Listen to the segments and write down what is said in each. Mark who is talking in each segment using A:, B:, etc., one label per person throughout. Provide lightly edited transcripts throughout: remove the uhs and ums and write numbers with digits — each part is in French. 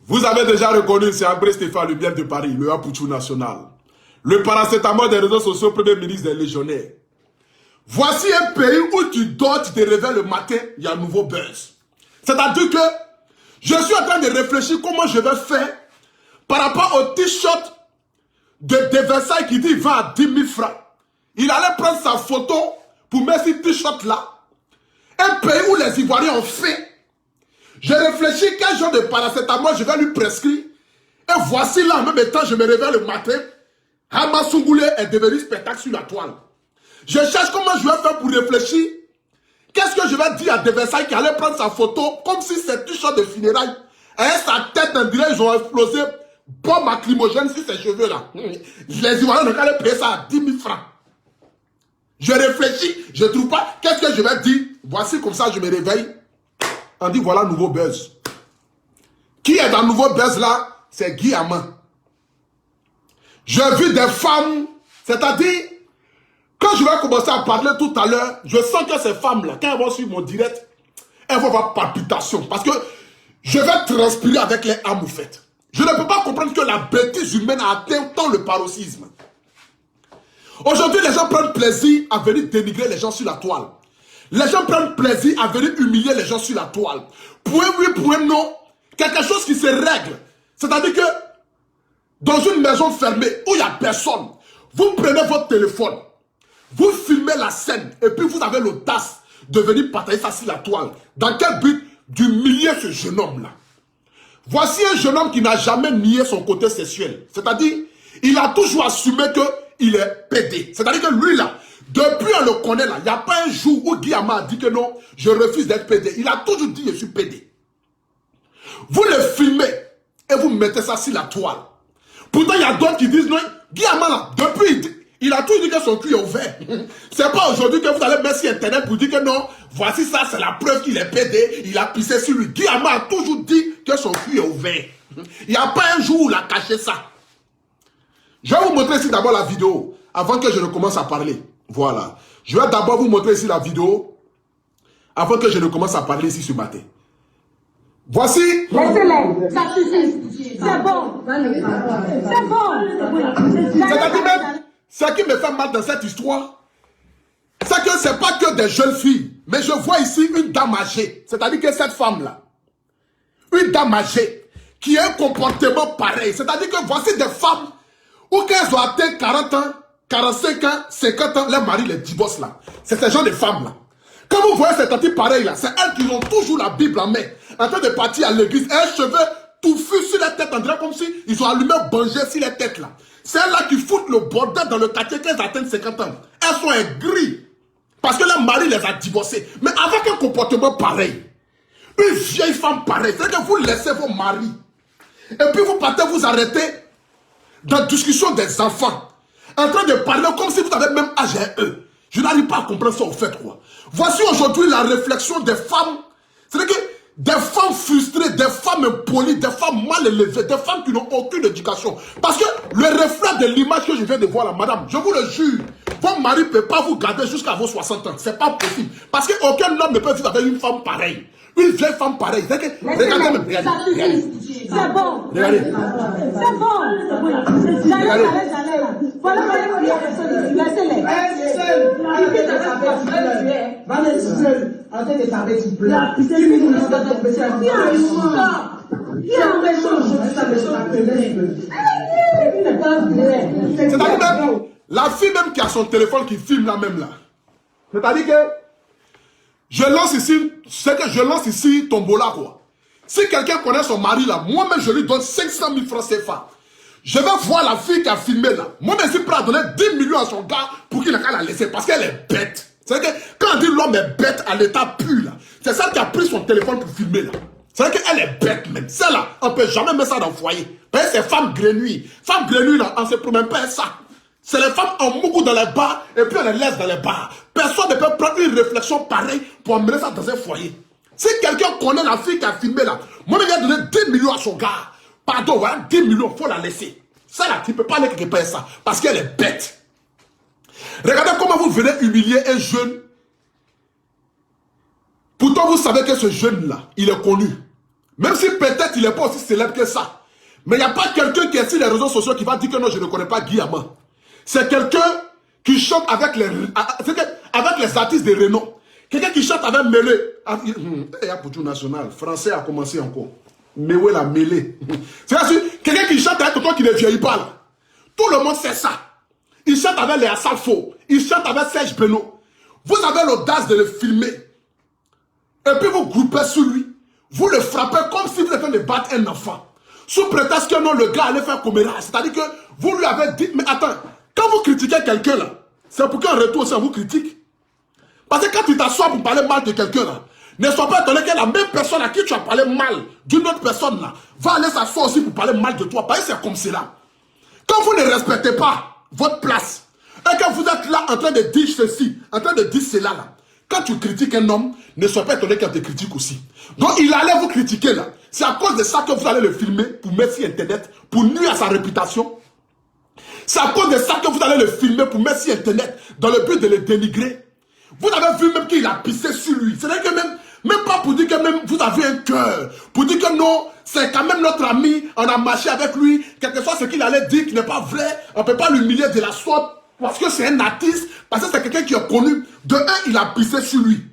A: Vous avez déjà reconnu, c'est André Stéphane, le bien de Paris, le Apouchou national. Le paracétamol des réseaux sociaux, premier ministre des légionnaires. Voici un pays où tu dors, tu te réveilles le matin, il y a un nouveau buzz. C'est-à-dire que je suis en train de réfléchir comment je vais faire par rapport au t-shirt de Versailles qui dit il va à 10 000 francs. Il allait prendre sa photo pour mettre ce t-shirt là. Un pays où les Ivoiriens ont fait. Je réfléchis quel genre de paracétamol je vais lui prescrire. Et voici là, en même temps, je me réveille le matin. Hama Sungoulé est devenu spectacle sur la toile. Je cherche comment je vais faire pour réfléchir. Qu'est-ce que je vais dire à De Versailles qui allait prendre sa photo comme si c'était t-shirt de funérailles. Et sa tête, on dirait, ils ont explosé. Bombe lacrymogène sur ses cheveux là. Les Ivoiriens n'ont qu'à payer ça à 10 000 francs. Je réfléchis, je ne trouve pas. Qu'est-ce que je vais dire? Voici comme ça, je me réveille. On dit voilà nouveau buzz. Qui est dans le nouveau buzz là? C'est Guy Ama. J'ai vu des femmes, c'est-à-dire, quand je vais commencer à parler tout à l'heure, je sens que ces femmes-là, quand elles vont suivre mon direct, elles vont avoir palpitation. Parce que je vais transpirer avec les âmes au fait. Je ne peux pas comprendre que la bêtise humaine a atteint tant le paroxysme. Aujourd'hui, les gens prennent plaisir à venir dénigrer les gens sur la toile. Les gens prennent plaisir à venir humilier les gens sur la toile. Point oui, point non. Quelque chose qui se règle. C'est-à-dire que dans une maison fermée où il n'y a personne, vous prenez votre téléphone, vous filmez la scène et puis vous avez l'audace de venir partager ça sur la toile. Dans quel but? D'humilier ce jeune homme-là. Voici un jeune homme qui n'a jamais nié son côté sexuel. C'est-à-dire, il a toujours assumé qu'il est pédé. C'est-à-dire que lui là, depuis on le connaît là, il n'y a pas un jour où Guy Ama a dit que non, je refuse d'être pédé. Il a toujours dit je suis pédé. Vous le filmez et vous mettez ça sur la toile. Pourtant il y a d'autres qui disent non, Guy Ama là, depuis il a toujours dit que son cul est ouvert. C'est pas aujourd'hui que vous allez mettre sur internet pour dire que non, voici ça, c'est la preuve qu'il est pédé, il a pissé sur lui. Guy Ama a toujours dit que son cul est ouvert. Il n'y a pas un jour où il a caché ça. Je vais vous montrer ici d'abord la vidéo, avant que je ne commence à parler. Voilà. Je vais d'abord vous montrer ici la vidéo, avant que je ne commence à parler ici ce matin. Voici.
B: Laissez-les, ça suffit. C'est bon. C'est bon.
A: C'est-à-dire même, ce qui me fait mal dans cette histoire, c'est que ce n'est pas que des jeunes filles, mais je vois ici une dame âgée. C'est-à-dire que cette femme-là, une dame âgée, qui a un comportement pareil. C'est-à-dire que voici des femmes où quand elles ont atteint 40 ans, 45 ans, 50 ans, les maris les divorcent là. C'est ce genre de femmes-là. Quand vous voyez cette attitude pareille là, c'est elles qui ont toujours la Bible en main, en train de partir à l'église. Elles cheveux touffus sur les têtes, on dirait comme si ils ont allumé un banger sur les têtes là. C'est elles là qui foutent le bordel dans le quartier quand elles atteignent 50 ans. Elles sont aigries parce que leur mari les a divorcées. Mais avec un comportement pareil, une vieille femme pareille, c'est que vous laissez vos maris. Et puis vous partez vous arrêter dans la discussion des enfants, en train de parler comme si vous avez le même âge à eux. Je n'arrive pas à comprendre ça au fait quoi. Voici aujourd'hui la réflexion des femmes. C'est-à-dire que des femmes frustrées, des femmes impolies, des femmes mal élevées, des femmes qui n'ont aucune éducation. Parce que le reflet de l'image que je viens de voir là, madame, je vous le jure, votre mari ne peut pas vous garder jusqu'à vos 60 ans. C'est pas possible. Parce qu'aucun homme ne peut vivre avec une femme pareille. Une vieille femme pareille. Regardez même, regardez.
B: C'est bon.
A: Regardez.
B: C'est bon. J'allais. Voilà, laissez-les.
A: C'est-à-dire même, la fille même qui a son téléphone qui filme là même là. C'est-à-dire que je lance ici Tombola quoi. Si quelqu'un connaît son mari là, moi-même je lui donne 500 000 francs CFA. Je vais voir la fille qui a filmé là. Moi-même je suis prêt à donner 10 millions à son gars pour qu'il ait qu'à la laisser parce qu'elle est bête. C'est-à-dire que quand on dit l'homme est bête à l'état pur là, c'est celle qui a pris son téléphone pour filmer là. C'est-à-dire qu'elle est bête même. Celle-là, on ne peut jamais mettre ça dans le foyer. Parce que c'est femme grenouille. Femme grenouille là, on ne se promène pas ça. C'est les femmes en mougou dans les bars et puis on les laisse dans les bars. Personne ne peut prendre une réflexion pareille pour emmener ça dans un foyer. Si quelqu'un connaît la fille qui a filmé là, moi je vais donner 10 millions à son gars. Pardon, voilà, 10 millions, il faut la laisser. Ça là, tu ne peux pas aller quelque part ça. Parce qu'elle est bête. Regardez comment vous venez humilier un jeune. Pourtant vous savez que ce jeune là, il est connu. Même si peut-être il n'est pas aussi célèbre que ça. Mais il n'y a pas quelqu'un qui est sur les réseaux sociaux qui va dire que non, je ne connais pas Guy Ama. C'est quelqu'un qui chante avec les artistes de renom. Quelqu'un qui chante avec Mélé. Il y a pour tout national. Français a commencé encore. Mewé la Mélé. C'est-à-dire, quelqu'un qui chante avec toi qui ne vieillit pas là. Tout le monde sait ça. Il chante avec les Asafo. Il chante avec Serge Beno. Vous avez l'audace de le filmer. Et puis vous groupez sur lui. Vous le frappez comme si vous étiez en train de battre un enfant. Sous prétexte que non, le gars allait faire coméra. C'est-à-dire que vous lui avez dit, mais attends, quand vous critiquez quelqu'un là, c'est pour qu'en retour aussi on vous critique. Parce que quand tu t'assois pour parler mal de quelqu'un là, ne sois pas étonné que la même personne à qui tu as parlé mal d'une autre personne là, va aller s'asseoir aussi pour parler mal de toi. Parce que c'est comme cela. Quand vous ne respectez pas votre place, et que vous êtes là en train de dire ceci, en train de dire cela là, quand tu critiques un homme, ne sois pas étonné qu'il te critique aussi. Donc il allait vous critiquer là. C'est à cause de ça que vous allez le filmer pour mettre sur Internet, pour nuire à sa réputation. C'est à cause de ça que vous allez le filmer pour mettre sur Internet, dans le but de le dénigrer. Vous avez vu même qu'il a pissé sur lui. C'est-à-dire que même pas pour dire que même vous avez un cœur. Pour dire que non, c'est quand même notre ami, on a marché avec lui. Quelque soit ce qu'il allait dire qui n'est pas vrai, on ne peut pas l'humilier de la sorte. Parce que c'est un artiste, parce que c'est quelqu'un qui est connu. De un, il a pissé sur lui.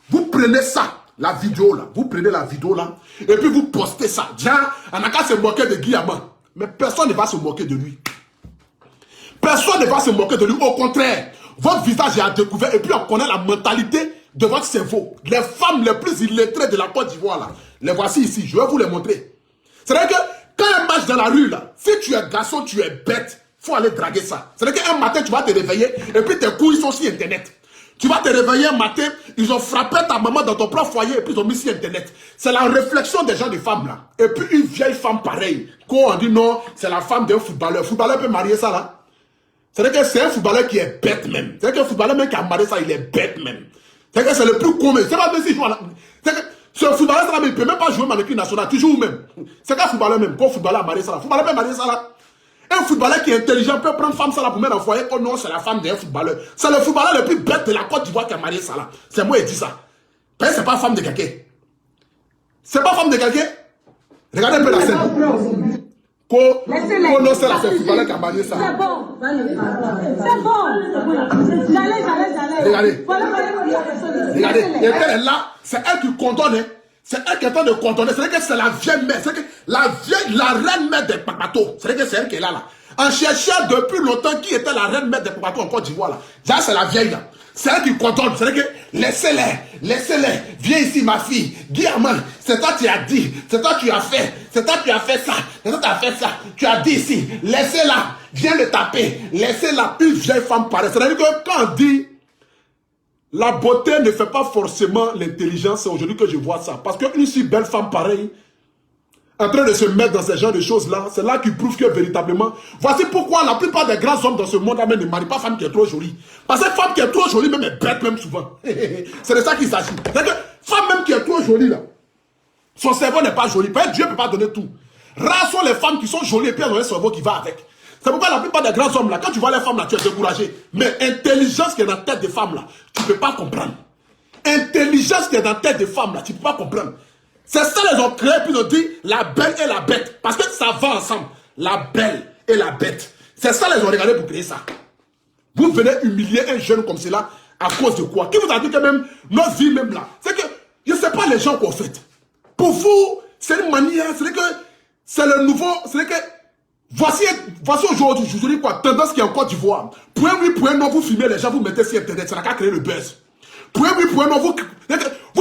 A: Vous prenez ça, la vidéo là, vous prenez la vidéo là, et puis vous postez ça. Tiens, on n'a qu'à se moquer de Guy Ama. Mais personne ne va se moquer de lui. Personne ne va se moquer de lui. Au contraire, votre visage est à découvert, et puis on connaît la mentalité de votre cerveau. Les femmes les plus illettrées de la Côte d'Ivoire là, les voici ici, je vais vous les montrer. C'est-à-dire que quand on marche dans la rue là, si tu es garçon, tu es bête. Il faut aller draguer ça. C'est-à-dire qu'un matin, tu vas te réveiller et puis tes couilles sont sur Internet. Tu vas te réveiller un matin, ils ont frappé ta maman dans ton propre foyer et puis ils ont mis sur Internet. C'est la réflexion des gens des femmes là. Et puis une vieille femme pareille. Quand on dit non, c'est la femme d'un footballeur. Le footballeur peut marier ça là. C'est-à-dire que c'est un footballeur qui est bête même. C'est-à-dire qu'un footballeur même qui a marié ça, il est bête même. C'est-à-dire que c'est le plus commun. C'est pas même si ce footballeur là, il ne peut même pas jouer dans l'équipe nationale. Tu joues même. C'est qu'un footballeur même. Quand footballeur a marié ça là. Footballeur peut marier ça là. Un footballeur qui est intelligent peut prendre femme ça là pour mettre dans le foyer. Oh non, c'est la femme d'un footballeur. C'est le footballeur le plus bête de la Côte d'Ivoire qui a marié ça là. C'est moi qui dis ça. Parce que c'est pas femme de quelqu'un. C'est pas femme de quelqu'un. Regardez un peu la scène. Non, c'est le footballeur qui a marié ça.
B: C'est bon. C'est bon. J'allais.
A: Regardez. Regardez. Et elle est là. C'est elle qui condamne. Hein. C'est elle qui est en train de contourner. C'est que c'est la vieille mère. C'est que la reine mère des Papato. C'est que c'est elle qui est là. En cherchant depuis longtemps qui était la reine mère des Papato en Côte d'Ivoire là. Là, c'est la vieille là. C'est elle qui contourne. C'est que laissez-les. Viens ici, ma fille. Guy Ama, c'est toi qui as dit. C'est toi qui as fait. C'est toi qui as fait ça. C'est toi qui as fait ça. Tu as dit ici. Laissez-la. Viens le taper. Laissez-la. Une vieille femme pareille. C'est-à-dire que quand on dit la beauté ne fait pas forcément l'intelligence, c'est aujourd'hui que je vois ça. Parce qu'une si belle femme pareille, en train de se mettre dans ce genre de choses-là, c'est là qu'il prouve que véritablement, voici pourquoi la plupart des grands hommes dans ce monde ne marient pas femme qui est trop jolie. Parce que femme qui est trop jolie même est bête même souvent. C'est de ça qu'il s'agit. C'est que femme même qui est trop jolie là, son cerveau n'est pas joli. Parce que Dieu ne peut pas donner tout. Rares sont les femmes qui sont jolies et puis elles ont un cerveau qui va avec. C'est pourquoi la plupart des grands hommes là, quand tu vois les femmes là, tu es découragé. Mais intelligence qui est dans la tête des femmes là, tu ne peux pas comprendre. Intelligence qui est dans la tête des femmes là, tu ne peux pas comprendre. C'est ça qu'ils ont créé, puis ils ont dit la belle et la bête. Parce que ça va ensemble. La belle et la bête. C'est ça qu'ils ont regardé pour créer ça. Vous venez humilier un jeune comme cela à cause de quoi? Qui vous a dit que même notre vie même là, c'est que je ne sais pas les gens qu'on fait. Pour vous, c'est une manière, c'est que c'est le nouveau, c'est que voici aujourd'hui quoi, tendance qui est en Côte d'Ivoire. Point oui, point non, vous filmez les gens, vous mettez sur Internet, ça n'a qu'à créer le buzz. Point oui, point non, vous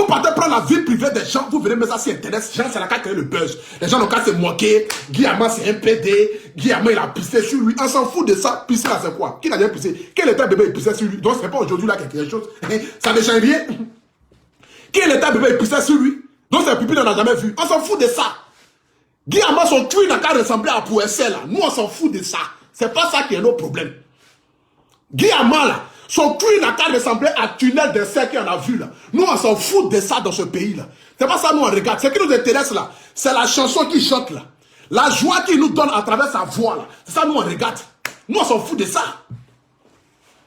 A: partez prendre la vie privée des gens, vous venez mettre ça sur Internet, gens, ça n'a qu'à créer le buzz. Les gens n'ont qu'à se moquer, Guy Ama c'est un PD, Guy Ama il a pissé sur lui, on s'en fout de ça, pisser là c'est quoi? Qui n'a jamais pissé? Quel état bébé il pissait sur lui? Donc c'est pas aujourd'hui là quelque chose, ça ne change rien. Quel état bébé il pissait sur lui? Donc c'est pipi on n'a jamais vu, on s'en fout de ça. Guy Ama, son truc n'a qu'à ressembler à Pouessé là. Nous, on s'en fout de ça. C'est pas ça qui est notre problème. Guy Ama là, son truc n'a qu'à ressembler à Tunnel de Serre qu'on a vu là. Nous, on s'en fout de ça dans ce pays là. C'est pas ça nous on regarde. Ce qui nous intéresse là, c'est la chanson qu'il chante là. La joie qu'il nous donne à travers sa voix là. C'est ça nous on regarde. Nous, on s'en fout de ça.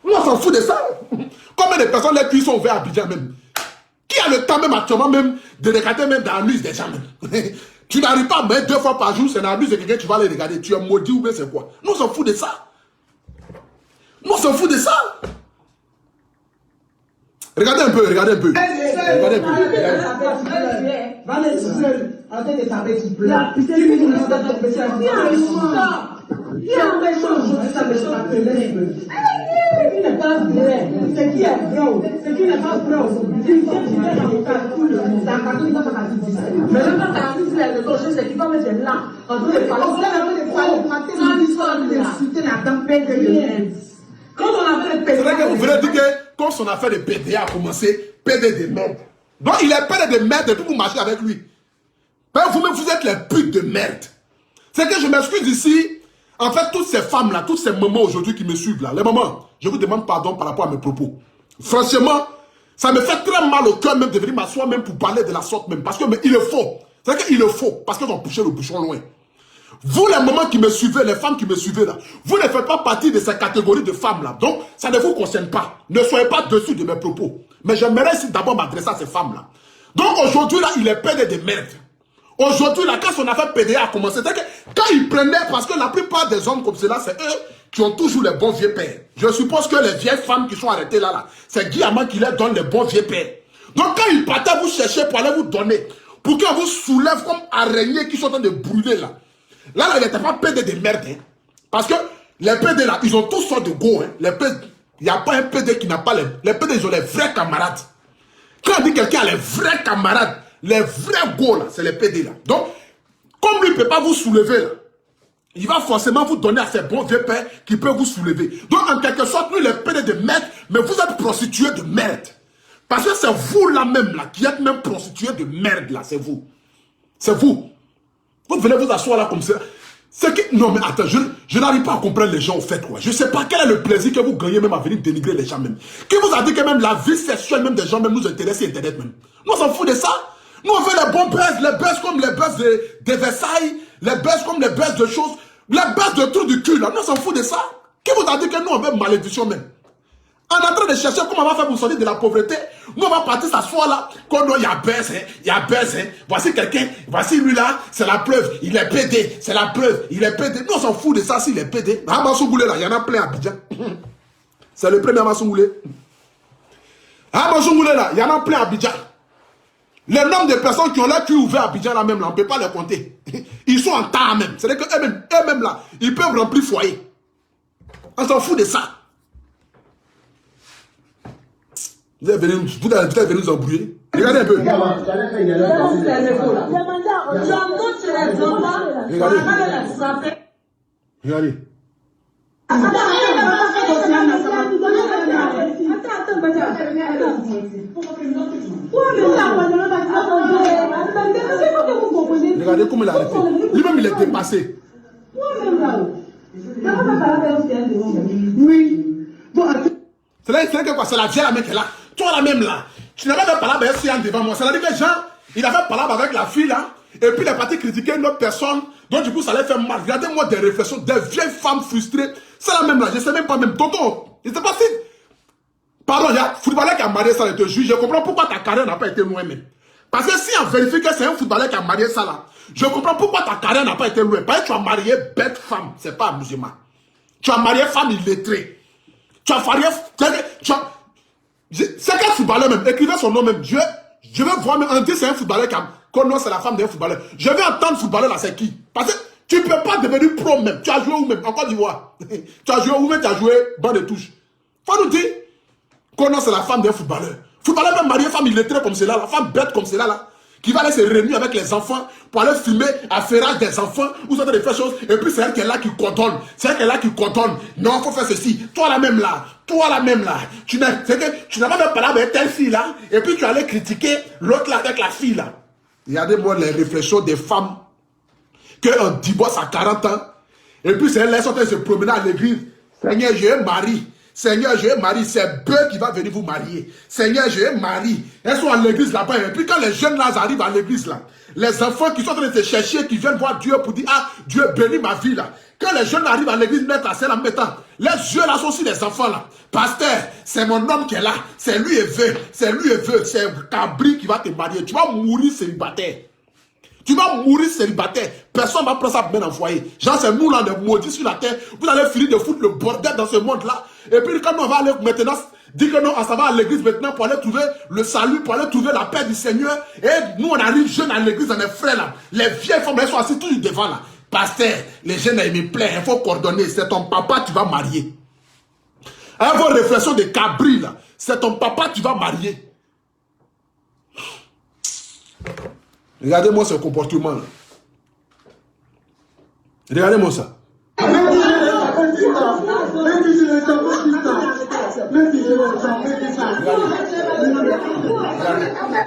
A: Nous, on s'en fout de ça. Combien de personnes les cuisses sont ouvertes à Abidjan même? Qui a le temps même actuellement même de regarder même dans la nuit des gens même? Tu n'arrives pas à mettre 2 fois par jour, c'est un abus de quelqu'un, tu vas aller regarder. Tu es maudit ou bien c'est quoi? Nous, on s'en fout de ça. Nous, on s'en fout de ça. Regardez un peu, regardez un peu. Regardez un peu. C'est vrai que vous venez dire que quand son affaire de PDA a commencé, PD de merde. Donc il est PD de merde et puis vous marchez avec lui. Ben, vous-même, vous êtes les putes de merde. C'est que je m'excuse ici. En fait, toutes ces femmes-là, toutes ces mamans aujourd'hui qui me suivent là, les mamans, je vous demande pardon par rapport à mes propos. Franchement, ça me fait très mal au cœur même de venir m'asseoir même pour parler de la sorte même. Parce que mais il le faut. C'est qu'il le faut. Parce qu'ils ont poussé le bouchon loin. Vous, les mamans qui me suivez, les femmes qui me suivez là, vous ne faites pas partie de ces catégories de femmes là. Donc, ça ne vous concerne pas. Ne soyez pas dessus de mes propos. Mais j'aimerais ici d'abord m'adresser à ces femmes là. Donc aujourd'hui là, il est pédé de merde. Aujourd'hui là, quand son affaire PDA a commencé, c'est que quand il prenait, parce que la plupart des hommes comme cela, c'est eux qui ont toujours les bons vieux pères. Je suppose que les vieilles femmes qui sont arrêtées là, c'est Guy Amand qui leur donne les bons vieux pères. Donc quand il partait vous chercher pour aller vous donner, pour qu'on vous soulève comme araignées qui sont en train de brûler là. Là, il n'était pas PD de merde. Hein. Parce que les PD là, ils ont tous sortes de go. Hein. Les PD, il n'y a pas un PD qui n'a pas les PD, ils ont les vrais camarades. Quand on dit quelqu'un a les vrais camarades, les vrais go là, c'est les PD là. Donc, comme lui ne peut pas vous soulever là, il va forcément vous donner à ses bons vieux pères qui peuvent vous soulever. Donc, en quelque sorte, lui, il est PD de merde, mais vous êtes prostitué de merde. Parce que c'est vous là même là, qui êtes même prostitué de merde là, c'est vous. C'est vous. Vous venez vous asseoir là comme ça. C'est que... Non mais attends, je n'arrive pas à comprendre les gens au fait quoi. Je ne sais pas quel est le plaisir que vous gagnez même à venir dénigrer les gens même. Qui vous a dit que même la vie sexuelle même des gens même nous intéresse sur Internet même. Nous on s'en fout de ça. Nous on veut les bons buzz comme les buzz de Versailles, les buzz comme les buzz de choses, les buzz de trous du cul là. Nous on s'en fout de ça. Qui vous a dit que nous on veut malédiction même? On est en train de chercher comment on va faire pour sortir de la pauvreté. Nous, on va partir s'asseoir là. Quand il y a buzz, hein, il y a buzz. Hein. Voici quelqu'un, voici lui là, c'est la preuve. Il est pédé, c'est la preuve. Il est pédé. Nous, on s'en fout de ça s'il est pédé. Amassougoulé là, il y en a plein à Abidjan. C'est le premier Amassougoulé. Amassougoulé là, il y en a plein à Abidjan. Le nombre de personnes qui ont leur cul ouvert à Abidjan là même, là, on ne peut pas les compter. Ils sont en tas même. C'est-à-dire qu'eux-mêmes là, ils peuvent remplir foyer. On s'en fout de ça. Vous êtes venus nous embrouiller. Regardez un peu. Regardez. Regardez comment il a arrêté. Lui-même il est dépassé. Oui. C'est là que quoi? C'est la vieille mec là. Toi là même là, tu n'avais pas parlé avec un devant moi. C'est-à-dire que Jean, il avait parlé avec la fille là, et puis il est parti critiquer une autre personne, donc du coup ça allait faire mal. Regardez-moi des réflexions, des vieilles femmes frustrées. C'est la même là, je ne sais même pas même. Tonton, il ne sait pas si. Pardon, il y a un footballeur qui a marié ça, il te juge. Je comprends pourquoi ta carrière n'a pas été loin même. Parce que si on vérifie que c'est un footballeur qui a marié ça là, je comprends pourquoi ta carrière n'a pas été loin. Parce que tu as marié bête femme, c'est pas amusement. Tu as marié femme illettrée. Tu as marié. C'est quel footballeur même? Écrivez son nom même. Je vais voir, mais on dit c'est un footballeur qui a. Comme non, c'est la femme d'un footballeur. Je vais entendre footballeur là, c'est qui? Parce que tu ne peux pas devenir pro même. Tu as joué où même? En Côte d'Ivoire. Tu as joué où même? Tu as joué banc de touche. Faut nous dire que non, c'est la femme d'un footballeur. Footballeur même marié, femme illettrée comme cela, la femme bête comme cela là. Qui va aller se réunir avec les enfants pour aller filmer affairage des enfants ou ça de faire choses. Et puis c'est elle qui est là qui coordonne. C'est elle qui est là qui coordonne. Non, il faut faire ceci. Toi la même là. Toi la même là. Tu n'as pas même parlé avec telle fille là. Et puis tu allais critiquer l'autre là avec la fille là. Regardez-moi les réflexions des femmes. Qu'un divorce à 40 ans. Et puis c'est elle là, qui se promener à l'église. Seigneur, j'ai un mari. Seigneur, j'ai un mari, c'est Beu qui va venir vous marier. Seigneur, j'ai un mari. Elles sont à l'église là-bas. Et puis quand les jeunes là arrivent à l'église là, les enfants qui sont en train de se chercher, qui viennent voir Dieu pour dire, ah, Dieu bénit ma vie là. Quand les jeunes arrivent à l'église, mettre la scène en mettant, les yeux là sont sur les enfants là. Pasteur, c'est mon homme qui est là. C'est lui et veut. C'est lui et veut. C'est un cabri qui va te marier. Tu vas mourir célibataire. Tu vas mourir célibataire. Personne ne va prendre ça pour mettre en foyer. Genre, c'est nous là, les maudits sur la terre. Vous allez finir de foutre le bordel dans ce monde-là. Et puis, quand on va aller maintenant, dire que non, ça va à l'église maintenant pour aller trouver le salut, pour aller trouver la paix du Seigneur. Et nous, on arrive jeunes à l'église, on est frères là. Les vieilles femmes, elles sont assises toujours devant là. Pasteur, les jeunes, ils me plaisent, il faut coordonner. C'est ton papa, tu vas marier. Avec vos réflexions de cabri là, c'est ton papa, tu vas marier. Regardez-moi ce comportement là. Regardez-moi ça.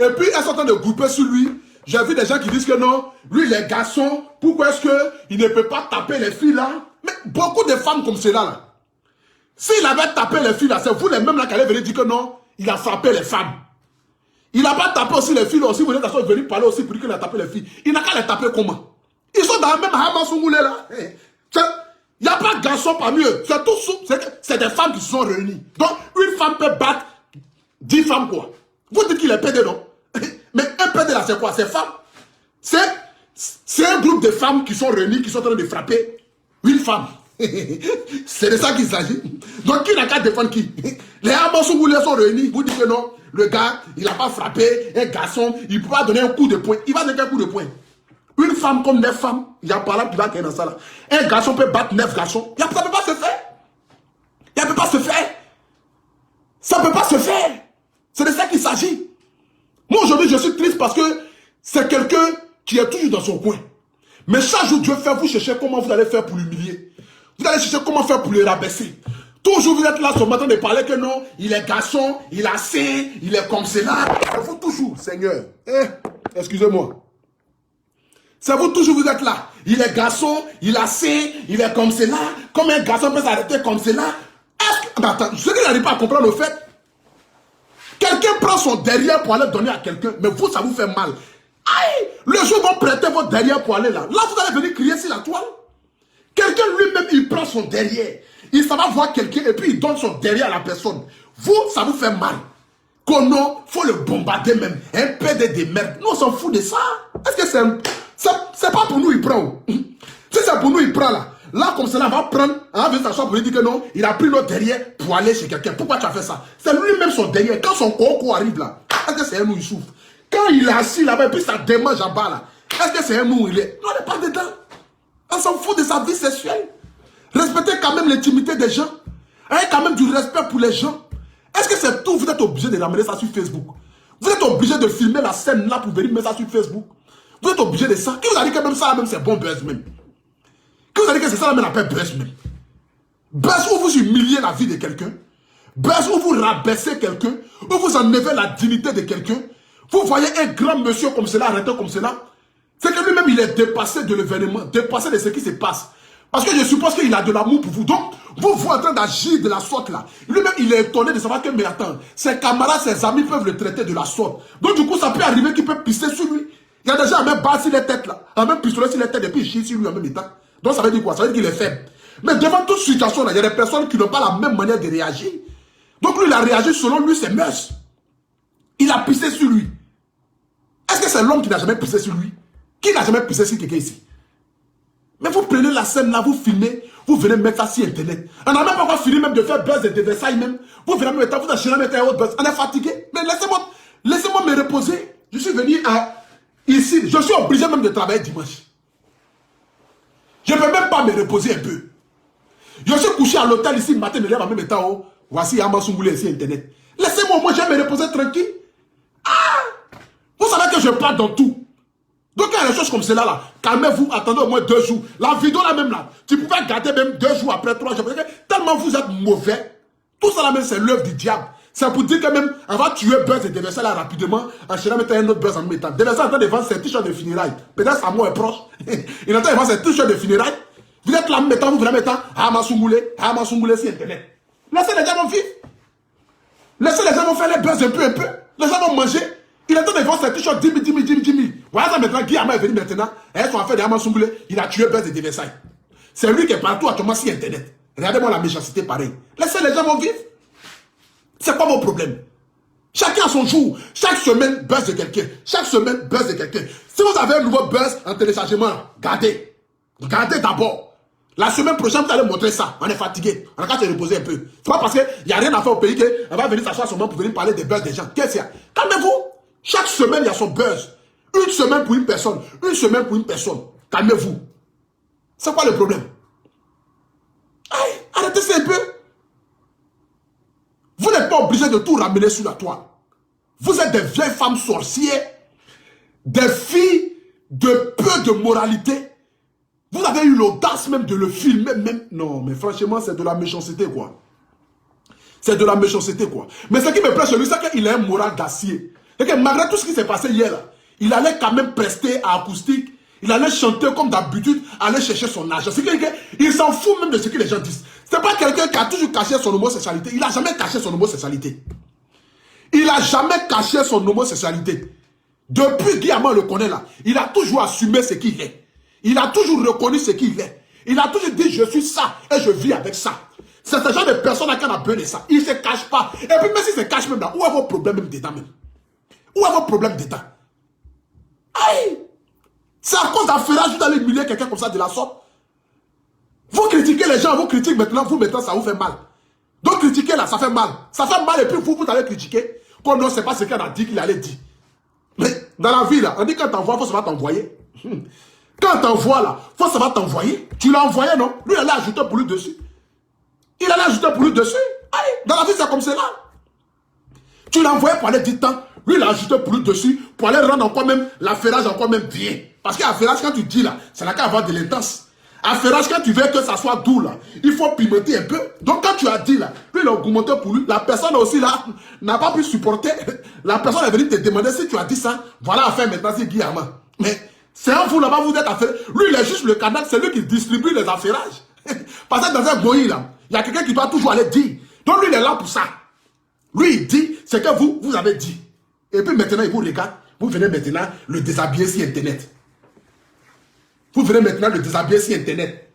A: Et puis, elles sont en train de grouper sur lui. J'ai vu des gens qui disent que non, lui, les garçons, pourquoi est-ce qu'il ne peut pas taper les filles là? Mais beaucoup de femmes comme cela là. S'il avait tapé les filles là, c'est vous les mêmes là qui allez venir dire que non, il a frappé les femmes. Il n'a pas tapé aussi les filles là aussi. Vous êtes venus parler aussi pour dire qu'il a tapé les filles. Il n'a qu'à les taper comment? Ils sont dans le même Hamasoumoulé là. Il n'y a pas de garçons parmi eux. C'est des femmes qui se sont réunies. Donc, une femme peut battre 10 femmes, quoi. Vous dites qu'il est pédé, non? Mais un pédé, là, c'est quoi? C'est femmes. C'est un groupe de femmes qui sont réunies, qui sont en train de frapper une femme. C'est de ça qu'il s'agit. Donc, qui n'a qu'à défendre qui? Les Hamasoumoulés sont réunis. Vous dites que non, le gars, il n'a pas frappé un garçon. Il ne peut pas donner un coup de poing. Il va donner un coup de poing. Une femme comme 9 femmes, il y a par là qui va gagner dans ça là. Un garçon peut battre 9 garçons. Ça ne peut pas se faire. Ça ne peut pas se faire. Ça ne peut pas se faire. C'est de ça qu'il s'agit. Moi aujourd'hui, je suis triste parce que c'est quelqu'un qui est toujours dans son coin. Mais chaque jour, Dieu fait, vous cherchez comment vous allez faire pour l'humilier. Vous allez chercher comment faire pour le rabaisser. Toujours vous êtes là ce matin de parler que non, il est garçon, il a sein, il est comme cela. Il faut toujours, Seigneur. Excusez-moi. C'est vous toujours, vous êtes là. Il est garçon, il a sein, il est comme cela. Comme un garçon peut s'arrêter comme cela. Est-ce que... Attends, je n'arrive pas à comprendre le fait. Quelqu'un prend son derrière pour aller donner à quelqu'un, mais vous, ça vous fait mal. Aïe! Le jour où vous prêtez votre derrière pour aller là, là, vous allez venir crier sur la toile. Quelqu'un lui-même, il prend son derrière. Il s'en va voir quelqu'un et puis il donne son derrière à la personne. Vous, ça vous fait mal. Kono, il faut le bombarder même. Un PD de merde. Nous, on s'en fout de ça. Est-ce que c'est un... C'est pas pour nous, il prend. Si c'est pour nous, il prend là. Là, comme cela, va prendre, va venir s'asseoir pour lui dire que non, il a pris notre derrière pour aller chez quelqu'un. Pourquoi tu as fait ça? C'est lui-même son derrière. Quand son coco arrive là, est-ce que c'est un nous, il souffre? Quand il est assis là-bas et puis ça démange en bas là, est-ce que c'est un nous, il est? Non, on n'est pas dedans. On s'en fout de sa vie sexuelle. Respectez quand même l'intimité des gens. Ayez quand même du respect pour les gens. Est-ce que c'est tout? Vous êtes obligé de ramener ça sur Facebook. Vous êtes obligé de filmer la scène là pour venir mettre ça sur Facebook. Vous êtes obligé de ça. Qui vous a dit que même ça, même c'est bon buzz même? Qui vous a dit que c'est ça, même appelle buzz même? Buzz où vous humiliez la vie de quelqu'un. Buzz où vous rabaissez quelqu'un. Où vous enlevez la dignité de quelqu'un. Vous voyez un grand monsieur comme cela, arrêté comme cela. C'est que lui-même, il est dépassé de l'événement, dépassé de ce qui se passe. Parce que je suppose qu'il a de l'amour pour vous. Donc, vous en train d'agir de la sorte là. Lui-même, il est étonné de savoir que, mais attends, ses camarades, ses amis peuvent le traiter de la sorte. Donc, du coup, ça peut arriver qu'il peut pisser sur lui. Il y a déjà un même balle sur les têtes là, un même pistolet sur les têtes et puis il chie sur lui en même temps. Donc ça veut dire quoi? Ça veut dire qu'il est faible. Mais devant toute situation là, il y a des personnes qui n'ont pas la même manière de réagir. Donc lui, il a réagi selon lui, ses mœurs. Il a pissé sur lui. Est-ce que c'est l'homme qui n'a jamais pissé sur lui? Qui n'a jamais pissé sur quelqu'un ici? Mais vous prenez la scène là, vous filmez, vous venez mettre ça sur internet. On n'a même pas encore fini même de faire buzz de Versailles même. Vous venez mettre, vous achetez mettre un autre buzz. On est fatigué. Mais laissez-moi me reposer. Je suis venu à... Ici, je suis obligé même de travailler dimanche. Je ne peux même pas me reposer un peu. Je suis couché à l'hôtel ici, le matin, me lève en même temps. Oh, voici Hamasoumoulé ici, internet. Laissez-moi, moi, je vais me reposer tranquille. Ah! Vous savez que je parle dans tout. Donc, il y a des choses comme cela là. Calmez-vous, attendez au moins 2 jours. La vidéo là même là, tu pouvais garder même 2 jours après 3 jours. Tellement vous êtes mauvais. Tout ça là même, c'est l'œuvre du diable. C'est pour dire que même, on va tuer Buzz et déverser là rapidement, en cherchant mettre un autre Buzz en même temps. Déverser en train de vendre ses t-shirts de funérailles. Peut-être sa mort est proche. Il est en train de vendre ses t-shirts de funérailles. Vous êtes là en même temps, vous venez en même temps, Hamasoumoulé sur internet. Laissez les gens vivre. Laissez les gens faire les Buzz un peu. Les gens vont manger. Il est en train de vendre ses t-shirts 10 000. Voilà ça maintenant, Guillaume est venu maintenant. Elles sont en fait de Hamasoumoulé. Il a tué Buzz et déversé. C'est lui qui est partout actuellement sur internet. Regardez-moi la méchanceté pareille. Laissez les gens vivre. C'est quoi vos problèmes? Chacun a son jour. Chaque semaine, buzz de quelqu'un. Chaque semaine, buzz de quelqu'un. Si vous avez un nouveau buzz en téléchargement, gardez. Gardez d'abord. La semaine prochaine, vous allez montrer ça. On est fatigué. On a qu'à se reposer un peu. C'est pas parce qu'il n'y a rien à faire au pays qu'elle va venir s'asseoir seulement pour venir parler des buzz des gens. Qu'est-ce qu'il y a? Calmez-vous. Chaque semaine, il y a son buzz. Une semaine pour une personne. Une semaine pour une personne. Calmez-vous. C'est quoi le problème? Aïe, arrêtez ça un peu. Vous n'êtes pas obligé de tout ramener sur la toile. Vous êtes des vieilles femmes sorcières, des filles de peu de moralité. Vous avez eu l'audace même de le filmer. Même... Non, mais franchement, c'est de la méchanceté, quoi. C'est de la méchanceté, quoi. Mais ce qui me plaît chez lui, c'est qu'il a un moral d'acier. Et que malgré tout ce qui s'est passé hier, là, il allait quand même prester à acoustique. Il allait chanter comme d'habitude, aller chercher son argent. C'est qu'il s'en fout même de ce que les gens disent. C'est pas quelqu'un qui a toujours caché son homosexualité. Il n'a jamais caché son homosexualité. Il n'a jamais caché son homosexualité. Depuis Guillaume le connaît là, il a toujours assumé ce qu'il est. Il a toujours reconnu ce qu'il est. Il a toujours dit je suis ça et je vis avec ça. C'est ce genre de personne qui a besoin de ça. Il ne se cache pas. Et puis même s'il se cache même là, où est vos problèmes même dedans même? Où est vos problèmes dedans? Aïe! C'est à cause d'affairage, vous allez humilier quelqu'un comme ça de la sorte. Vous critiquez les gens, vous critiquez maintenant, vous maintenant ça vous fait mal. Donc critiquer là, ça fait mal. Ça fait mal et puis vous allez critiquer. Comme non, c'est pas ce qu'il a dit qu'il allait dire. Mais dans la vie là, on dit quand t'envoies, il faut savoir t'envoyer. Quand t'envoies là, il faut savoir t'envoyer. Tu l'as envoyé non? Lui il allait ajouter pour lui dessus. Il allait ajouter pour lui dessus. Allez, dans la vie c'est comme cela. Tu l'as envoyé pour aller dire tant. Lui il a ajouté pour lui dessus pour aller rendre encore même l'affairage encore même bien. Parce qu'affairage quand tu dis là, ça n'a qu'à avoir de l'intense. Affairage quand tu veux que ça soit doux là, il faut pimenter un peu. Donc quand tu as dit là, lui il a augmenté pour lui, la personne aussi là n'a pas pu supporter. La personne est venue te demander si tu as dit ça. Voilà affaire maintenant c'est Guillaume. Mais c'est un vous là-bas vous êtes affaire. Lui il est juste le canal, c'est lui qui distribue les affairages. Parce que dans un goï là, il y a quelqu'un qui doit toujours aller dire. Donc lui il est là pour ça. Lui il dit ce que vous avez dit. Et puis maintenant il vous regarde, vous venez maintenant le déshabiller sur internet. Vous venez maintenant le déshabiller sur internet.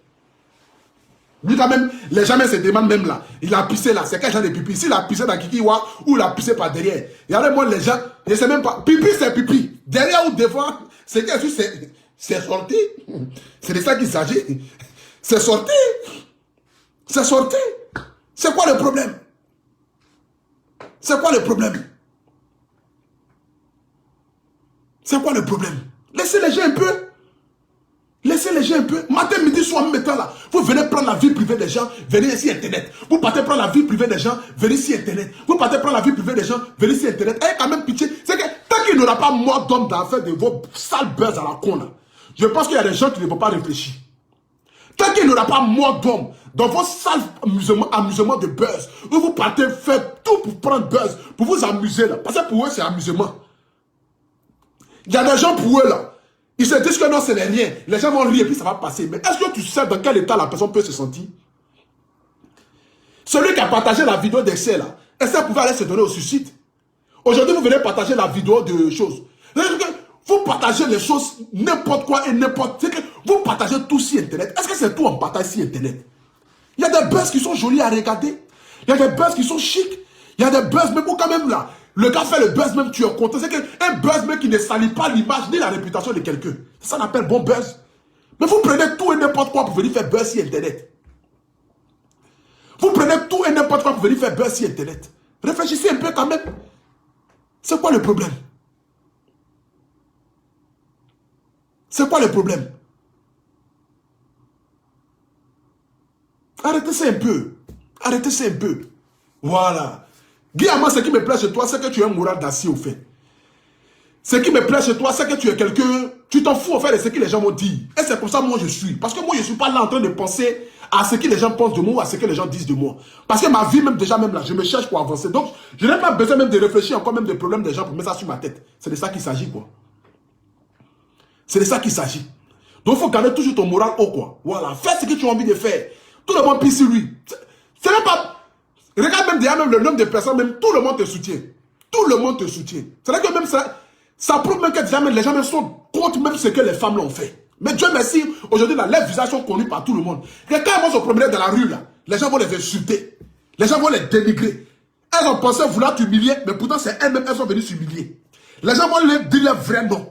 A: Lui quand même, les gens se demandent même là, il a pissé là, c'est quel genre de pipi? S'il a pissé dans Kikiwa ou il a pissé par derrière. Regardez-moi les gens, je ne sais même pas, pipi c'est pipi. Derrière ou devant, c'est que c'est sorti. C'est de ça qu'il s'agit. C'est sorti. C'est sorti. C'est quoi le problème? C'est quoi le problème? C'est quoi le problème? Laissez les gens un peu. Laissez les gens un peu. Matin, midi, soir, même temps là. Vous venez prendre la vie privée des gens, venez ici Internet. Vous partez prendre la vie privée des gens, venez ici Internet. Vous partez prendre la vie privée des gens, venez ici Internet. Ayez quand même pitié. C'est que tant qu'il n'y aura pas mort d'homme dans l'affaire de vos sales buzz à la con là, je pense qu'il y a des gens qui ne vont pas réfléchir. Tant qu'il n'y aura pas mort d'homme dans vos sales amusements de buzz, où vous partez faire tout pour prendre buzz, pour vous amuser là. Parce que pour eux, c'est amusement. Il y a des gens pour eux là. Ils se disent que non, ce n'est rien. Les gens vont rire et puis ça va passer. Mais est-ce que tu sais dans quel état la personne peut se sentir? Celui qui a partagé la vidéo d'essai là, est-ce qu'il pouvait aller se donner au suicide? Aujourd'hui, vous venez partager la vidéo de choses. Vous partagez les choses, n'importe quoi et n'importe quoi. Vous partagez tout sur Internet. Est-ce que c'est tout en partage sur Internet? Il y a des buzz qui sont jolis à regarder. Il y a des buzz qui sont chics. Il y a des buzz, mais pour quand même là. Le gars fait le buzz même, tu es content. C'est qu'un buzz même qui ne salit pas l'image ni la réputation de quelqu'un. Ça on appelle bon buzz. Mais vous prenez tout et n'importe quoi pour venir faire buzz sur Internet. Vous prenez tout et n'importe quoi pour venir faire buzz sur Internet. Réfléchissez un peu quand même. C'est quoi le problème? C'est quoi le problème? Arrêtez ça un peu. Arrêtez ça un peu. Voilà. Guillaume, ce qui me plaît chez toi, c'est que tu as un moral d'acier au fait. Ce qui me plaît chez toi, c'est que tu es quelqu'un, tu t'en fous au fait de ce que les gens m'ont dit. Et c'est pour ça que moi je suis. Parce que moi je ne suis pas là en train de penser à ce que les gens pensent de moi ou à ce que les gens disent de moi. Parce que ma vie même déjà même là, je me cherche pour avancer. Donc je n'ai pas besoin même de réfléchir encore même des problèmes des gens pour mettre ça sur ma tête. C'est de ça qu'il s'agit quoi. C'est de ça qu'il s'agit. Donc il faut garder toujours ton moral haut quoi. Voilà, fais ce que tu as envie de faire. Tout le monde pisse sur lui. C'est même pas... Regarde même derrière même le nombre de personnes, même tout le monde te soutient. Tout le monde te soutient. C'est-à-dire que même ça prouve même que déjà même, les gens même sont contre même ce que les femmes l'ont fait. Mais Dieu merci, aujourd'hui là, les visages sont connus par tout le monde. Et quand ils vont se promener dans la rue là, les gens vont les insulter. Les gens vont les dénigrer. Elles ont pensé vouloir t'humilier, mais pourtant c'est elles-mêmes, elles sont venues s'humilier. Les gens vont leur dire leur vrai nom.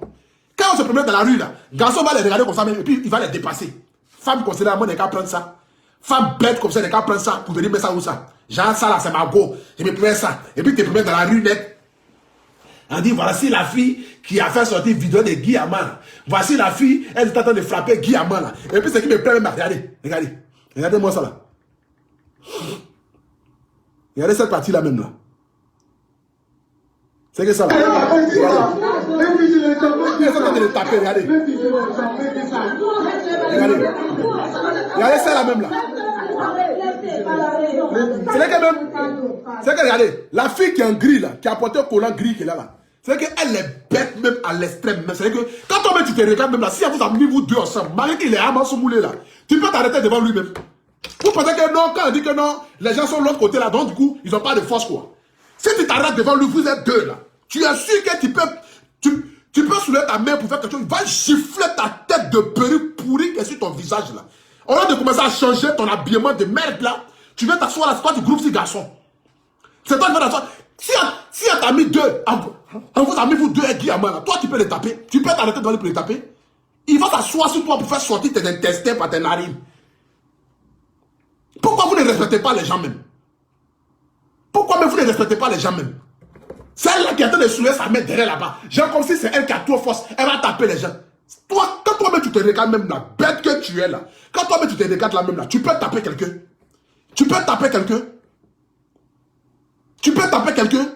A: Quand on se promène dans la rue, là, garçon va les regarder comme ça, et puis il va les dépasser. Femme considérée, moi, n'est qu'à prendre ça. Femme bête comme ça, n'est qu'à prendre ça pour venir mettre ça où ça. Genre ça là, c'est ma go. Je me prends ça. Et puis tu te promènes dans la rue net. On dit, voici la fille qui a fait sortir vidéo de Guy Amman. Voici la fille, elle est en train de frapper Guy Amman là. Et puis c'est qui me plaît même. Regardez, regardez. Regardez-moi ça là. Regardez cette partie là même là. C'est que ça là. Regardez. Ils sont en train de le taper, regardez. Regardez. Regardez ça là même là. C'est là que même. C'est que regardez, la fille qui est en gris là, qui a porté un collant gris qui est là. C'est qu'elle est bête même à l'extrême. C'est que quand toi-même tu te regardes même là, si vous avez mis vous deux ensemble, malgré qu'il est à son moulé là, tu peux t'arrêter devant lui-même. Vous pensez que non, quand on dit que non, les gens sont de l'autre côté là, donc du coup, ils n'ont pas de force quoi. Si tu t'arrêtes devant lui, vous êtes deux là. Tu es sûr que tu peux soulever ta main pour faire quelque chose. Il va gifler ta tête de perruque pourrie qui est sur ton visage là. Au lieu de commencer à changer ton habillement de merde là, tu viens t'asseoir là, c'est toi du groupe 6 garçons. C'est toi qui vas t'asseoir. Si on t'a mis deux, on vous a mis vous deux et Guy Amman là, toi tu peux les taper. Tu peux t'arrêter devant lui pour les taper. Il va s'asseoir sur toi pour faire sortir tes intestins par tes narines. Pourquoi vous ne respectez pas les gens même? Pourquoi même vous ne respectez pas les gens même? Celle-là qui est en train de soulever sa main derrière là-bas, genre comme si c'est elle qui a trop force, elle va taper les gens. Toi, quand toi-même tu te regardes même la bête que tu es là, quand toi-même tu te regardes là même là, tu peux taper quelqu'un. Tu peux taper quelqu'un. Tu peux taper quelqu'un.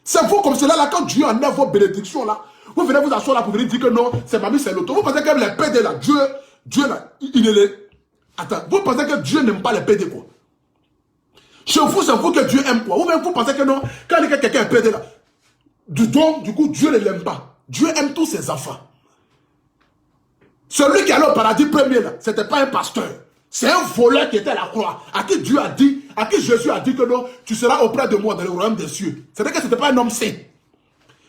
A: C'est vous comme cela là, quand Dieu enlève vos bénédictions là, vous venez vous asseoir là pour venir dire que non, c'est mamie, c'est l'autre. Vous pensez que les PD là, Dieu là, il est les... Attends, vous pensez que Dieu n'aime pas les PD quoi? Chez vous, c'est vous que Dieu aime quoi? Vous pensez que non, quand quelqu'un est PD là, du coup, Dieu ne l'aime pas. Dieu aime tous ses enfants. Celui qui allait au paradis premier là, c'était pas un pasteur. C'est un voleur qui était à la croix, à qui Dieu a dit, à qui Jésus a dit que non, tu seras auprès de moi dans le royaume des cieux. C'est-à-dire que ce n'était pas un homme saint.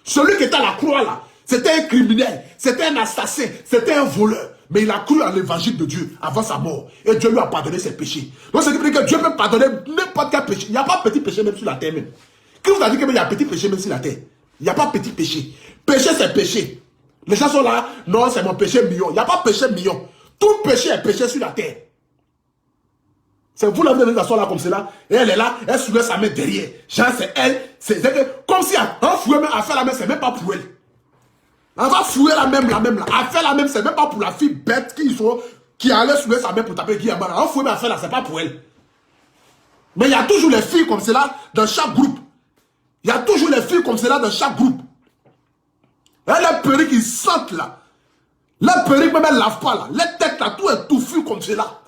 A: Celui qui était à la croix là, c'était un criminel, c'était un assassin, c'était un voleur. Mais il a cru à l'évangile de Dieu avant sa mort. Et Dieu lui a pardonné ses péchés. Donc, ce qui veut dire que Dieu peut pardonner n'importe quel péché. Il n'y a pas petit péché même sur la terre même. Qui vous a dit qu'il y a petit péché même sur la terre? Il n'y a pas petit péché. Péché, c'est péché. Les gens sont là, non, c'est mon péché million. Il n'y a pas péché million. Tout péché est péché sur la terre. C'est vous la venez d'asseoir là comme cela. Et elle est là, elle soulève sa main derrière. Genre, c'est elle. C'est comme si un fouet même a fait la main, c'est même pas pour elle. On va fouiller la même là. A fait la même, c'est même pas pour la fille bête qui allait soulever sa main pour taper Guy Amman. On fouille, mais a fait là, c'est pas pour elle. Mais il y a toujours les filles comme cela dans chaque groupe. Il y a toujours les filles comme cela dans chaque groupe. Et les perruques qui sentent là. Les perruques même elles ne lavent pas là. Les têtes là, tout est touffu comme cela.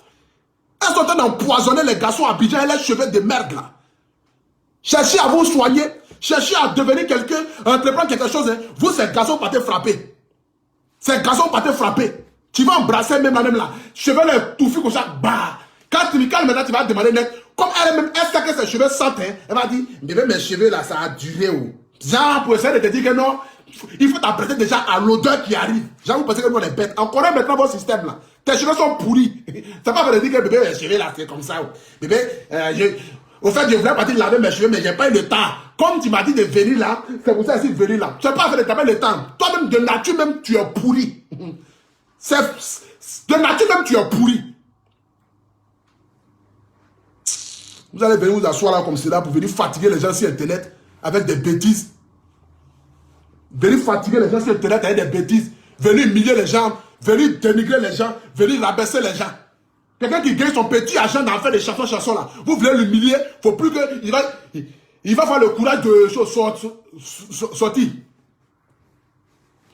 A: Elles sont en train d'empoisonner les garçons à Abidjan et les cheveux de merde là. Cherchez à vous soigner. Cherchez à devenir quelqu'un, entreprendre quelque chose. Hein. Vous, ces garçons partez frapper. Ces garçons partez frapper. Tu vas embrasser même là. Cheveux les touffus comme ça. Bah. Quand tu me calmes maintenant, tu vas demander net. Comme elle-même, elle sait que ses cheveux sentent. Hein. Elle va dire, bébé, mes cheveux là, ça a duré. Où? Genre, pour essayer de te dire que non, il faut t'apprêter déjà à l'odeur qui arrive. Genre, vous pensez que nous, on est bêtes. On connaît maintenant votre système là. Tes cheveux sont pourris. C'est pas vrai de dire que bébé, mes cheveux là, c'est comme ça. Où. Bébé, au fait, je voulais partir de laver mes cheveux, mais j'ai pas eu le temps. Comme tu m'as dit de venir là, c'est pour ça que je suis venu là. Tu n'as pas fait de taper le temps. Toi-même, de nature même, tu es pourri. De nature même, tu es pourri. Vous allez venir vous asseoir là comme cela pour venir fatiguer les gens sur Internet avec des bêtises. Venir fatiguer les gens sur Internet avec des bêtises. Venir humilier les gens. Venir dénigrer les gens. Venir rabaisser les gens. Quelqu'un qui gagne son petit argent dans faire des chansons là. Vous voulez l'humilier. Il ne faut plus que... Il va faire le courage de sortir.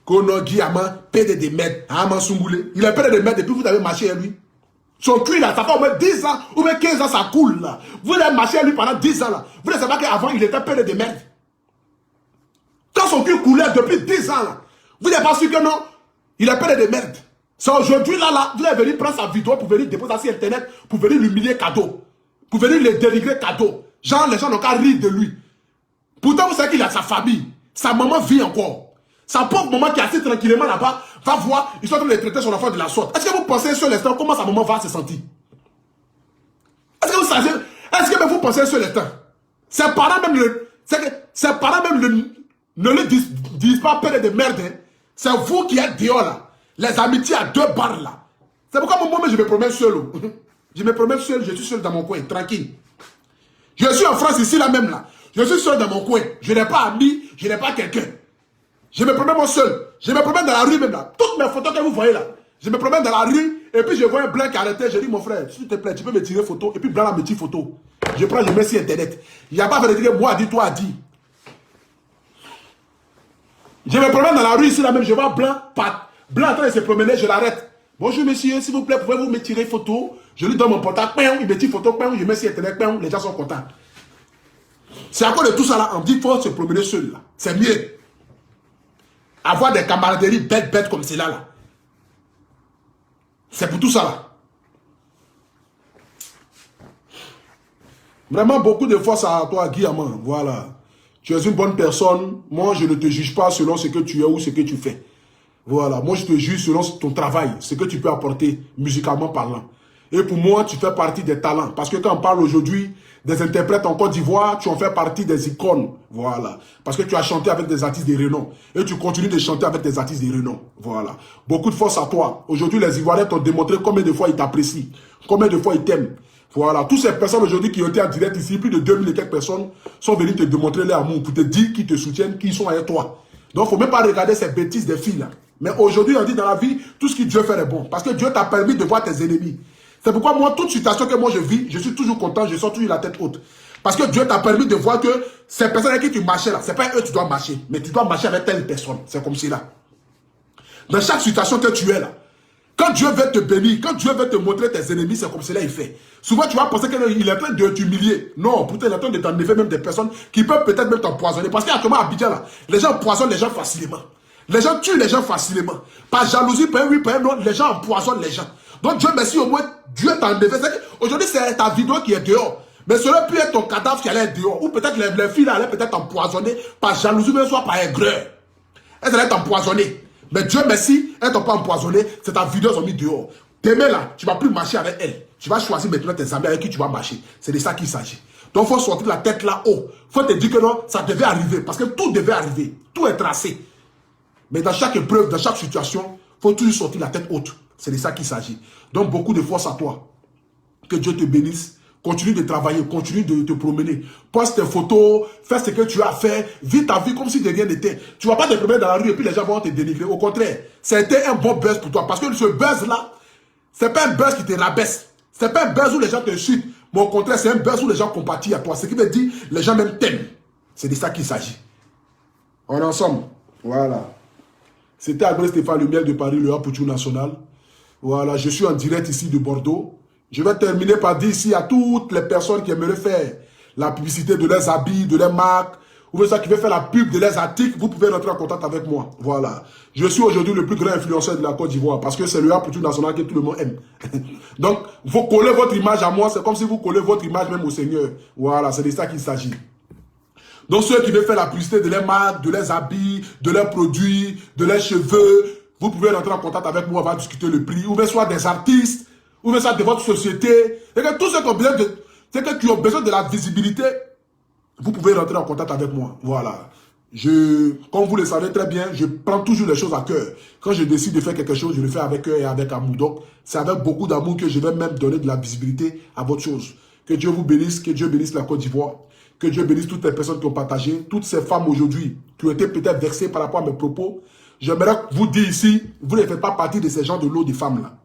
A: Kono Guy Amman, pédé de merde. Amman Sungoulé. Il est pédé de merde depuis que vous avez marché à lui. Son cuir là, ça fait au moins 10 ans ou même 15 ans, ça coule là. Vous avez marché à lui pendant 10 ans là. Vous ne savez pas qu'avant, il était pédé de merde. Quand son cuir coulait depuis 10 ans là, vous n'avez pas su que non, il est pédé de merde. C'est aujourd'hui là, vous allez venir prendre sa vidéo pour venir déposer sur Internet, pour venir l'humilier cadeau. Pour venir le dénigrer cadeau. Genre, les gens n'ont qu'à rire de lui. Pourtant, vous savez qu'il a sa famille. Sa maman vit encore. Sa pauvre maman qui est assise tranquillement là-bas, va voir, ils sont en train de traiter son enfant de la sorte. Est-ce que vous pensez sur l'instant comment sa maman va se sentir? Est-ce que vous savez, est-ce que vous pensez sur l'instant? Ses parents même, ses parents même ne le disent pas père de merde. Hein. C'est vous qui êtes dehors là. Les amitiés à 2 barres là. C'est pourquoi moi je me promène seul. Je me promène seul, je suis seul dans mon coin, tranquille. Je suis en France ici là même là. Je suis seul dans mon coin. Je n'ai pas ami, je n'ai pas quelqu'un. Je me promène moi seul. Je me promène dans la rue même là. Toutes mes photos que vous voyez là. Je me promène dans la rue et puis je vois un blanc qui arrêté. Je dis mon frère, s'il te plaît, tu peux me tirer photo. Et puis blanc me tire photo. Je prends, je mets sur internet. Il n'y a pas de dire moi dit, toi dit. Je me promène dans la rue ici là même. Je vois blanc, blanc en train de se promener, je l'arrête. Bonjour monsieur, s'il vous plaît, pouvez-vous me tirer photo? Je lui donne mon portable, il me tire photo, je mets sur internet, les gens sont contents. C'est à cause de tout ça là, on dit qu'il faut se promener seul là. C'est mieux. Avoir des camaraderies bêtes comme celle-là là. C'est pour tout ça là. Vraiment beaucoup de force à toi, Guillaume. Voilà. Tu es une bonne personne. Moi, je ne te juge pas selon ce que tu es ou ce que tu fais. Voilà. Moi, je te juge selon ton travail, ce que tu peux apporter, musicalement parlant. Et pour moi, tu fais partie des talents. Parce que quand on parle aujourd'hui des interprètes en Côte d'Ivoire, tu en fais partie des icônes. Voilà. Parce que tu as chanté avec des artistes de renom. Et tu continues de chanter avec des artistes de renom. Voilà. Beaucoup de force à toi. Aujourd'hui, les Ivoiriens t'ont démontré combien de fois ils t'apprécient. Combien de fois ils t'aiment. Voilà. Toutes ces personnes aujourd'hui qui ont été en direct ici, plus de 2000 et quelques personnes, sont venues te démontrer leur amour pour te dire qu'ils te soutiennent, qu'ils sont avec toi. Donc, il ne faut même pas regarder ces bêtises des filles là. Mais aujourd'hui, on dit dans la vie, tout ce que Dieu fait est bon. Parce que Dieu t'a permis de voir tes ennemis. C'est pourquoi moi, toute situation que moi je vis, je suis toujours content, je sors toujours la tête haute. Parce que Dieu t'a permis de voir que ces personnes avec qui tu marchais là, c'est pas eux que tu dois marcher, mais tu dois marcher avec telle personne. C'est comme cela. Dans chaque situation que tu es là, quand Dieu veut te bénir, quand Dieu veut te montrer tes ennemis, c'est comme cela il fait. Souvent tu vas penser qu'il est en train de t'humilier. Non, pourtant il est en train de t'enlever même des personnes qui peuvent peut-être même t'empoisonner. Parce qu'actuellement à Abidjan là, les gens empoisonnent les gens facilement. Les gens tuent les gens facilement. Par jalousie, par un oui, par un non, les gens empoisonnent les gens. Donc Dieu merci, au moins Dieu t'a enlevé. Aujourd'hui c'est ta vidéo qui est dehors. Mais ça aurait pu être ton cadavre qui allait être dehors. Ou peut-être les filles allaient peut-être empoisonner par jalousie, mais soit par aigreur. Elles allaient t'empoisonner. Mais Dieu merci, elles t'ont pas empoisonné. C'est ta vidéo qui ont mis dehors. Demain là, tu ne vas plus marcher avec elles. Tu vas choisir maintenant tes amis avec qui tu vas marcher. C'est de ça qu'il s'agit. Donc il faut sortir la tête là haut. Il faut te dire que non, ça devait arriver. Parce que tout devait arriver. Tout est tracé. Mais dans chaque épreuve, dans chaque situation, il faut toujours sortir la tête haute. C'est de ça qu'il s'agit. Donc, beaucoup de force à toi. Que Dieu te bénisse. Continue de travailler, continue de te promener. Poste tes photos, fais ce que tu as fait. Vis ta vie comme si de rien n'était. Tu ne vas pas te promener dans la rue et puis les gens vont te dénigrer. Au contraire, c'était un bon buzz pour toi. Parce que ce buzz-là, ce n'est pas un buzz qui te rabaisse. Ce n'est pas un buzz où les gens te chutent. Mais au contraire, c'est un buzz où les gens compatissent à toi. Ce qui veut dire, les gens même t'aiment. C'est de ça qu'il s'agit. On est ensemble. Voilà. C'était Agré Stéphane Le Miel de Paris, le Apoutou National. Voilà, je suis en direct ici de Bordeaux. Je vais terminer par dire ici à toutes les personnes qui aimeraient faire la publicité de leurs habits, de leurs marques, ou ça qui veut faire la pub de leurs articles, vous pouvez rentrer en contact avec moi. Voilà. Je suis aujourd'hui le plus grand influenceur de la Côte d'Ivoire parce que c'est le Apoutou National que tout le monde aime. Donc, vous collez votre image à moi, c'est comme si vous collez votre image même au Seigneur. Voilà, c'est de ça qu'il s'agit. Donc ceux qui veulent faire la publicité de leurs marques, de leurs habits, de leurs produits, de leurs cheveux, vous pouvez rentrer en contact avec moi, on va discuter le prix, ou bien soit des artistes, ou bien soit de votre société. Et que tous ceux qui ont besoin de la visibilité, vous pouvez rentrer en contact avec moi. Voilà. Comme vous le savez très bien, je prends toujours les choses à cœur. Quand je décide de faire quelque chose, je le fais avec cœur et avec amour. Donc, c'est avec beaucoup d'amour que je vais même donner de la visibilité à votre chose. Que Dieu vous bénisse, que Dieu bénisse la Côte d'Ivoire. Que Dieu bénisse toutes les personnes qui ont partagé, toutes ces femmes aujourd'hui qui ont été peut-être vexées par rapport à mes propos. J'aimerais vous dire ici, vous ne faites pas partie de ces gens de lot de femmes là.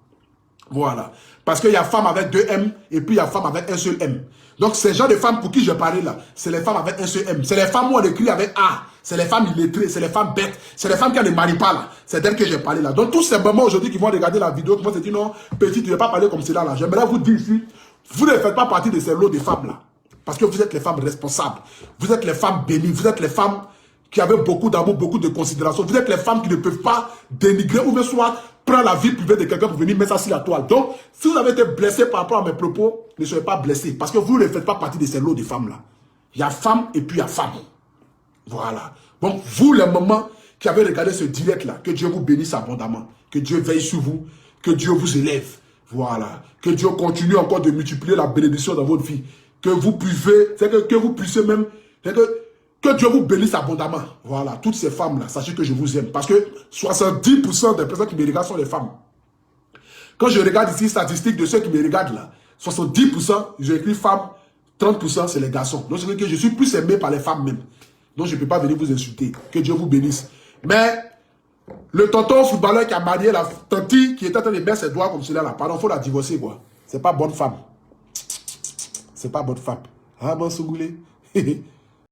A: Voilà. Parce qu'il y a femmes avec 2 M et puis il y a femmes avec un seul M. Donc ces gens de femmes pour qui je parlais là, c'est les femmes avec un seul M. C'est les femmes où on écrit avec A. C'est les femmes illettrées, c'est les femmes bêtes, c'est les femmes qui ne marient pas là. C'est d'elles que j'ai parlé là. Donc tous ces moments aujourd'hui qui vont regarder la vidéo, qui vont se dire non, petit, tu ne vas pas parler comme cela là. J'aimerais vous dire ici, vous ne faites pas partie de ces lots de femmes là. Parce que vous êtes les femmes responsables. Vous êtes les femmes bénies. Vous êtes les femmes qui avaient beaucoup d'amour, beaucoup de considération. Vous êtes les femmes qui ne peuvent pas dénigrer ou même soit prendre la vie privée de quelqu'un pour venir mettre ça sur la toile. Donc, si vous avez été blessé par rapport à mes propos, ne soyez pas blessés. Parce que vous ne faites pas partie de ces lots de femmes-là. Il y a femmes et puis il y a femmes. Voilà. Donc, vous, les mamans qui avez regardé ce direct-là, que Dieu vous bénisse abondamment. Que Dieu veille sur vous. Que Dieu vous élève. Voilà. Que Dieu continue encore de multiplier la bénédiction dans votre vie. Que vous puissiez, que vous puissiez même, Que Dieu vous bénisse abondamment. Voilà, toutes ces femmes-là, sachez que je vous aime. Parce que 70% des personnes qui me regardent sont des femmes. Quand je regarde ici, statistiques de ceux qui me regardent là, 70%, j'ai écrit femmes, 30% c'est les garçons. Donc c'est que je suis plus aimé par les femmes même. Donc je ne peux pas venir vous insulter. Que Dieu vous bénisse. Mais le tonton footballeur qui a marié la tante qui était en train de mettre ses doigts comme cela là, pardon, il faut la divorcer quoi. C'est pas bonne femme. C'est pas bonne femme. Ah bon, Sougoulé.